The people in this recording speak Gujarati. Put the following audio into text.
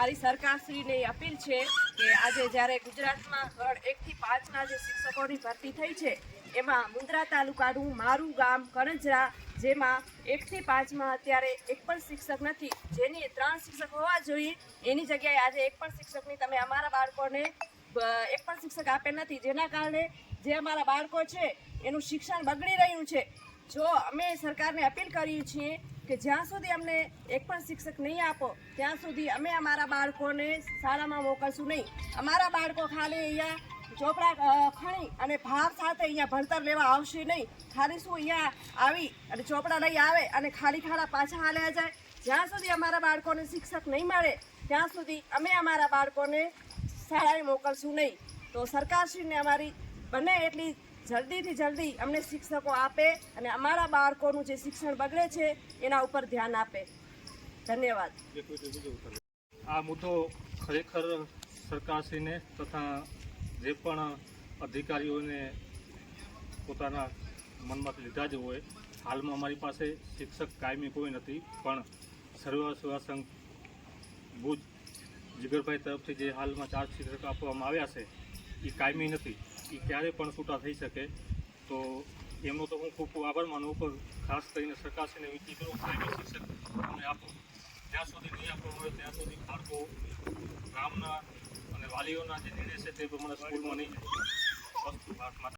મારી સરકારશ્રીને અપીલ છે કે આજે જ્યારે ગુજરાતમાં ધોરણ 1 થી 5ના જે શિક્ષકોની ભરતી થઈ છે એમાં મુન્દ્રા તાલુકાનું મારું ગામ કરંજરા, જેમાં 1 થી 5માં અત્યારે એક પણ શિક્ષક નથી, જેની 3 શિક્ષક હોવા જોઈએ એની જગ્યાએ આજે એક પણ શિક્ષકની તમે અમારા બાળકોને એક પણ શિક્ષક આપે નથી, જેના કારણે જે અમારા બાળકો છે એનું શિક્ષણ બગડી રહ્યું છે। જો અમે સરકારને અપીલ કરીએ છીએ કે જ્યાં સુધી અમને એક પણ શિક્ષક નહીં આપો ત્યાં સુધી અમે અમારા બાળકોને શાળામાં મોકલશું નહીં। અમારા બાળકો ખાલી અહીંયા ચોપડા ખણી અને ભાવ સાથે અહીંયા ભણતર લેવા આવશે નહીં, ખાલી શું અહીંયા આવી અને ચોપડા લઈ આવે અને ખાલી ખાડા પાછા હાલ્યા જાય। જ્યાં સુધી અમારા બાળકોને શિક્ષક નહીં મળે ત્યાં સુધી અમે અમારા બાળકોને શાળાએ મોકલશું નહીં। તો સરકારશ્રીને અમારી બને એટલી જલ્દીથી જલ્દી અમને શિક્ષકો આપે અને અમારા બાળકોનું જે શિક્ષણ બગડે છે એના ઉપર ધ્યાન આપે। ધન્યવાદ। આ મુદ્દો ખરેખર સરકારશ્રીને તથા જે પણ અધિકારીઓને પોતાના મનમાં લીધા જ હોય। હાલમાં અમારી પાસે શિક્ષક કાયમી કોઈ નથી, પણ સર્વ સેવા સંઘ ભુજ જીગરભાઈ તરફથી જે હાલમાં 4 શિક્ષક આપવામાં આવ્યા છે એ કાયમી નથી, એ ક્યારે પણ છૂટા થઈ શકે। તો એમનો તો હું ખૂબ ખૂબ આભાર માનું, પણ ખાસ કરીને સરકારશ્રીને વિનંતી કરું કાયમી શિક્ષક અમને આપો। જ્યાં સુધી નહીં આપવામાં આવે ત્યાં સુધી બાળકો ગામના અને વાલીઓના જે નિર્ણય છે તે પ્રમાણે સ્કૂલમાં નહીં જાય।